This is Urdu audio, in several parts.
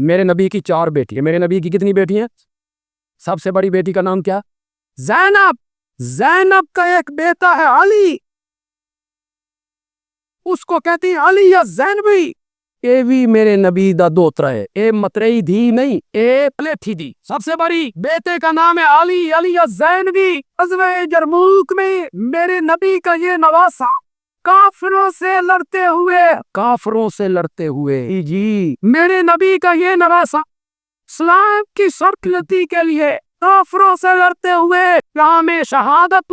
میرے نبی کی 4 بیٹی ہے. میرے نبی کی کتنی بیٹی ہیں؟ سب سے بڑی بیٹی کا نام کیا؟ زینب. زینب کا ایک بیٹا ہے علی، اس کو کہتے ہیں علی یا زینبی. اے بھی میرے نبی دا دوترا ہے، اے مترئی دھی نہیں، اے پلیٹھی دی. سب سے بڑی بیٹے کا نام ہے علی، علی یا زینبی. غزوہ یرموک میں میرے نبی کا یہ نواسا کافروں سے لڑتے ہوئے جی میرے نبی کا یہ نواسا اسلام کی سرخلتی کے لیے کافروں سے لڑتے ہوئے جام شہادت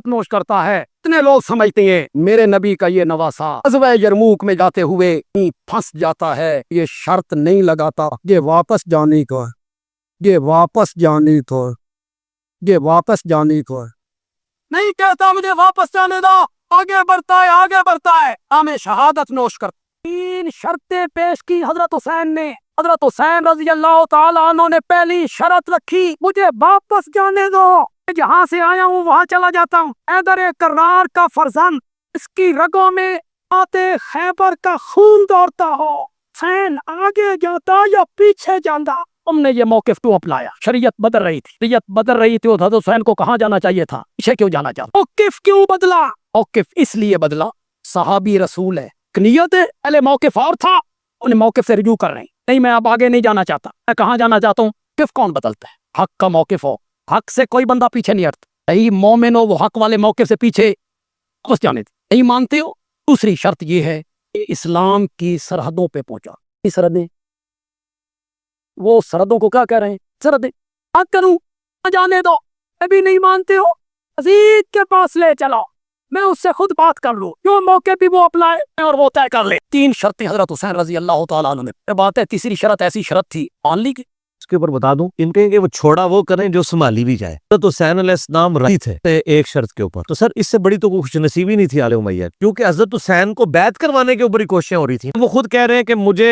نوش کرتا ہے. اتنے لوگ سمجھتے ہیں میرے نبی کا یہ نواسا غزوہ یرموک میں جاتے ہوئے پھنس جاتا ہے. یہ شرط نہیں لگاتا یہ واپس جانے کو نہیں کہتا مجھے واپس جانے دو، آگے بڑھتا ہے ہمیں شہادت نوش کر. 3 شرطیں پیش کی حضرت حسین نے. حضرت حسین رضی اللہ تعالیٰ عنہ نے پہلی شرط رکھی، مجھے واپس جانے دو، جہاں سے آیا ہوں وہاں چلا جاتا ہوں. حیدر کرار کا فرزند، اس کی رگوں میں آتے خیبر کا خون دوڑتا ہو، حسین آگے جاتا یا پیچھے جانا. ہم نے یہ موقف کیوں اپنایا؟ شریعت بدل رہی تھی اور حضرت حسین کو کہاں جانا چاہیے تھا؟ پیچھے کیوں جانا چاہتا؟ موقف کیوں بدلا؟ موقف اس لیے بدلا، صحابی رسول ہے، نیت ہے پہلے موقف اور تھا، انہیں موقف سے رجوع کر رہے ہیں. نہیں میں اب آگے نہیں جانا چاہتا، میں کہاں جانا چاہتا ہوں. موقف کون بدلتا ہے؟ حق کا موقف ہو، حق سے کوئی بندہ پیچھے نہیں ہٹتا. یہی مومن ہو وہ حق والے موقف سے پیچھے واپس جانے دے. نہیں مانتے ہو؟ دوسری شرط یہ ہے کہ اسلام کی سرحدوں پہ پہنچا. سرحدیں وہ سرحدوں کو کیا کہہ رہے ہیں؟ سرحدیں کروں جانے دو. ابھی نہیں مانتے ہو، عزیز کے پاس لے چلو، میں اس سے خود بات کر لوں، جو موقع بھی وہ اپلائے اور وہ طے کر لے. 3 شرطیں حضرت حسین رضی اللہ تعالیٰ عنہ نے. بات ہے تیسری شرط ایسی شرط تھی مان لی. اس کے اوپر بتا دوں ان کے کہ وہ چھوڑا وہ کریں جو سنبھالی بھی جائے. حضرت حسین علیہ السلام راضی تھے ایک شرط کے اوپر. تو سر اس سے بڑی تو خوش نصیبی نہیں تھی آل امیہ، کیونکہ حضرت حسین کو بیعت کروانے کے اوپر ہی کوششیں ہو رہی تھی. وہ خود کہہ رہے ہیں کہ مجھے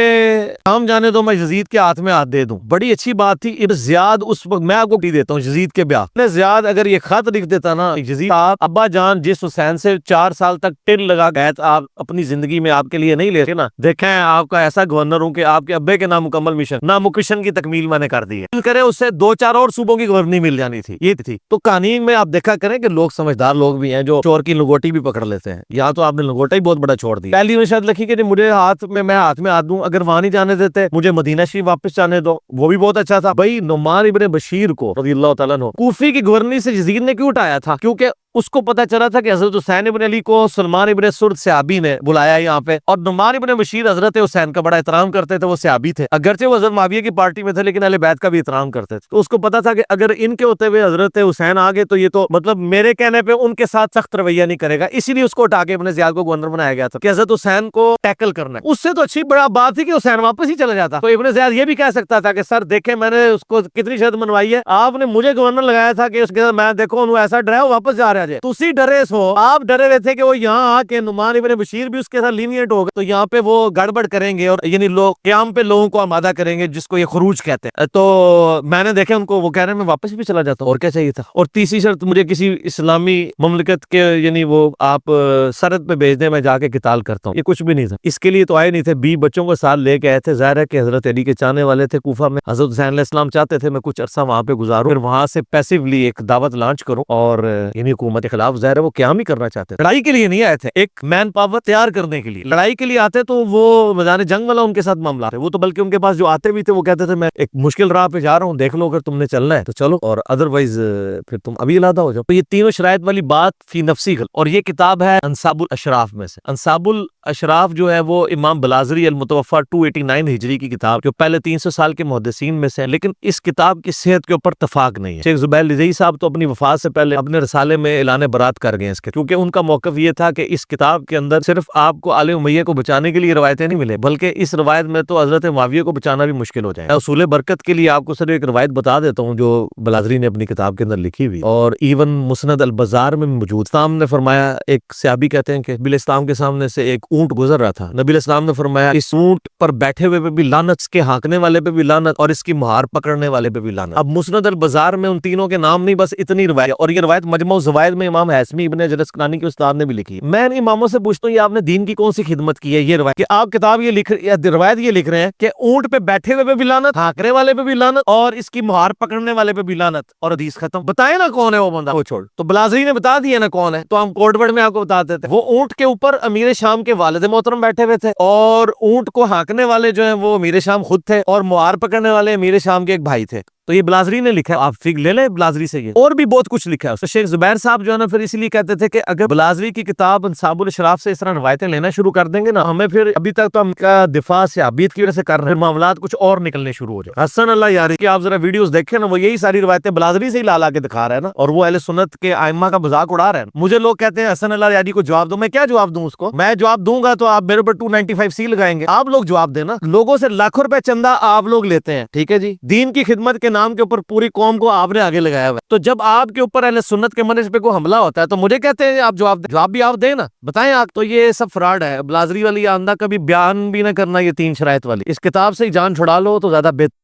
کام جانے دو، میں یزید کے ہاتھ میں ہاتھ دے دوں. بڑی اچھی بات تھی. ابن زیاد اس وقت میں آپ کو کی دیتا ہوں یزید کے بیعت. ابن زیاد اگر یہ خط لکھ دیتا نا، یزید آپ ابا جان جس حسین سے 4 سال تک ٹل لگا گئے آپ اپنی زندگی میں آپ کے لیے نہیں لیتے نا، دیکھیں آپ کا ایسا گورنر ہوں کہ آپ کے ابے کے نامکمل مشن کی تکمیل میں نے کر دی ہے. اس سے 2-4 اور صوبوں کی گورنری مل جانی تھی. یہ تھی تو کہانی میں آپ دیکھا کریں کہ لوگ سمجھدار لوگ بھی ہیں جو چور کی لنگوٹی بھی پکڑ لیتے ہیں. یہاں تو آپ نے لنگوٹا ہی بہت بڑا چھوڑ دیا. پہلی میں شاید لکھی کہ مجھے ہاتھ میں ہاتھ دوں، اگر وہاں نہیں جانے دیتے مجھے مدینہ شریف واپس جانے دو. وہ بھی بہت اچھا تھا. بھائی نعمان ابن بشیر کو رضی اللہ تعالیٰ عنہ کوفی کی گورنری سے یزید نے کیوں اٹھایا تھا؟ کیونکہ اس کو پتا چلا تھا کہ حضرت حسین ابن علی کو سلمان ابن سرد صحابی نے بلایا یہاں پہ، اور نعمان ابن بشیر حضرت حسین کا بڑا احترام کرتے تھے. وہ صحابی تھے، اگرچہ وہ حضرت معاویہ کی پارٹی میں تھے لیکن اہل بیت کا بھی احترام کرتے تھے. تو اس کو پتا تھا کہ اگر ان کے ہوتے ہوئے حضرت حسین آ گئے تو یہ تو مطلب میرے کہنے پہ ان کے ساتھ سخت رویہ نہیں کرے گا. اسی لیے اس کو اٹھا کے ابن زیاد کو گورنر بنایا گیا تھا کہ حضرت حسین کو ٹیکل کرنا ہے. اس سے تو اچھی بڑا بات تھی کہ حسین واپس ہی چلا جاتا. تو ابن زیاد یہ بھی کہہ سکتا تھا کہ سر دیکھیں میں نے اس کو کتنی شرط منوائی ہے، آپ نے مجھے گورنر لگایا تھا کہ اس کے ساتھ میں دیکھو انہوں ایسا ڈرا وہ واپس جا رہا ہے. تسی ڈرے سو، آپ ڈرے ہوئے تھے کہ وہ یہاں آ کے نعمان ابن بشیر بھی اس کے ساتھ لینیٹ ہوگا تو یہاں پہ وہ گڑبڑ کریں گے اور یعنی لوگ قیام پہ لوگوں کو آمادہ کریں گے جس کو یہ خروج کہتے ہیں. تو میں نے دیکھا ان کو وہ کہہ رہے ہیں میں واپس بھی چلا جاتا ہوں، اور کیا چاہیے تھا. اور تیسری شرط مجھے کسی اسلامی مملکت کے یعنی وہ آپ سرحد پہ بھیج دیں، میں جا کے قتال کرتا ہوں. یہ کچھ بھی نہیں تھا. اس کے لیے تو آئے نہیں تھے، 20 بچوں کو ساتھ لے کے آئے تھے. ظاہر ہے کہ حضرت علی کے چاہنے والے تھے کوفہ میں. حضرت حسین علیہ السلام چاہتے تھے میں کچھ عرصہ وہاں پہ گزاروں، پھر وہاں سے پیسively ایک دعوت لانچ کروں اور یعنی حکومت کے خلاف. ظاہر ہے وہ قیام ہی کرنا چاہتے تھے، لڑائی کے لیے نہیں آئے تھے، ایک مین پاور تیار کرنے کے لیے. لڑائی کے لیے آتے تو وہ میدان جنگ والا ان کے ساتھ معاملہ ہے. وہ تو بلکہ ان کے پاس جو آتے بھی تھے وہ کہتے تھے میں ایک مشکل راہ پہ جا رہا ہوں، دیکھ لو اگر تم نے چلنا ہے تو چلو، اور ادروائز پھر تم ابھی علادہ ہو جاؤ. تو یہ تینوں شرائط والی بات فی نفسی غلط. اور یہ کتاب ہے انصاب الاشراف میں سے. انصاب الاشراف جو ہے وہ امام بلازری المتوفا 289 ہجری کی کتاب، جو پہلے 300 سال کے محدثین میں سے ہیں، لیکن اس کتاب کی صحت کے اوپر اتفاق نہیں ہے. شیخ زبیر لجئی صاحب تو اپنی وفات سے پہلے اپنے رسالے میں اعلان برات کر گئے ہیں اس کے، کیونکہ ان کا موقف یہ تھا کہ اس کتاب کے اندر صرف آپ کو آل امیہ کو بچانے کے لیے روایتیں نہیں ملے، بلکہ اس روایت میں تو حضرت معاویہ کو بچانا بھی مشکل ہو جائے. اصول برکت کے لیے آپ کو صرف ایک روایت بتا دیتا ہوں جو بلازری نے اپنی کتاب کے اندر لکھی ہوئی، اور ایون مسند البزار میں موجود. اسلام نے فرمایا، ایک صحابی کہتے ہیں کہ بل اسلام کے سامنے سے ایک اونٹ گزر رہا تھا، نبی علیہ السلام نے فرمایا اس اونٹ پر بیٹھے ہوئے پہ بھی لعنت، اس کے ہانکنے والے پہ بھی لعنت، اور اس کی مہار پکڑنے والے پہ بھی لعنت۔ اب مسند البزار میں ان تینوں کے نام نہیں، بس اتنی روایت، اور یہ روایت مجمع الزوائد میں امام ہیثمی ابن حجر الاسقلانی کے استاد نے بھی لکھی۔ میں ان اماموں سے پوچھتا ہوں یہ آپ نے دین کی کون سی خدمت کی ہے؟ یہ روایت کہ آپ کتاب یہ لکھ روایت یہ لکھ رہے ہیں کہ اونٹ پہ بیٹھے ہوئے پہ بھی لعنت، ہانکنے والے پہ بھی لعنت، اور اس کی مہار پکڑنے والے پہ بھی لعنت، اور حدیث ختم۔ بتائیں نا کون ہے وہ بندہ، وہ چھوڑ، تو بلازری نے بتا دیا نا کون ہے، تو ہم کوڈ ورڈ میں آپ کو بتاتے تھے۔ وہ اونٹ کے اوپر امیر شام کے والد محترم بیٹھے ہوئے تھے، اور اونٹ کو ہانکنے والے جو ہیں وہ امیر شام خود تھے، اور مہار پکڑنے والے امیر شام کے ایک بھائی تھے۔ تو یہ بلازری نے لکھا ہے، آپ فگ لے لیں بلازری سے، یہ اور بھی بہت کچھ لکھا ہے اس سے۔ شیخ زبیر صاحب جو ہے نا پھر اسی لیے کہتے تھے کہ اگر بلازری کی کتاب انصاب الاشراف سے اس طرح روایتیں لینا شروع کر دیں گے نا، ہمیں پھر ابھی تک تو ہم کا دفاع صحابیت کی وجہ سے کر رہے ہیں، معاملات کچھ اور نکلنے شروع ہو جائے۔ حسن اللہ یاری کہ آپ ذرا ویڈیوز دیکھیں نا، وہ یہی ساری روایتیں بلازری سے ہی لا کے دکھا رہا ہے نا، اور وہ اہل سنت کے ائمہ کا مذاق اڑا رہے ہیں۔ مجھے لوگ کہتے ہیں حسن اللہ یاری کو جواب دو، میں کیا جواب دوں اس کو؟ میں جواب دوں گا تو آپ میرے اوپر 295C لگائیں گے، آپ لوگ جواب دینا۔ لوگوں سے لاکھوں روپے چندہ آپ لوگ لیتے ہیں، ٹھیک ہے جی، دین کی خدمت کے نام کے اوپر پوری قوم کو آپ نے آگے لگایا ہوا ہے، تو جب آپ کے اوپر اہل سنت کے منہج پہ کوئی حملہ ہوتا ہے تو مجھے کہتے ہیں آپ جواب دیں، جواب بھی آپ دیں نا، بتائیں آپ۔ تو یہ سب فراڈ ہے، بلازری والی آندہ کبھی بیان بھی نہ کرنا، یہ 3 شرائط والی، اس کتاب سے ہی جان چھڑا لو تو زیادہ بہتر۔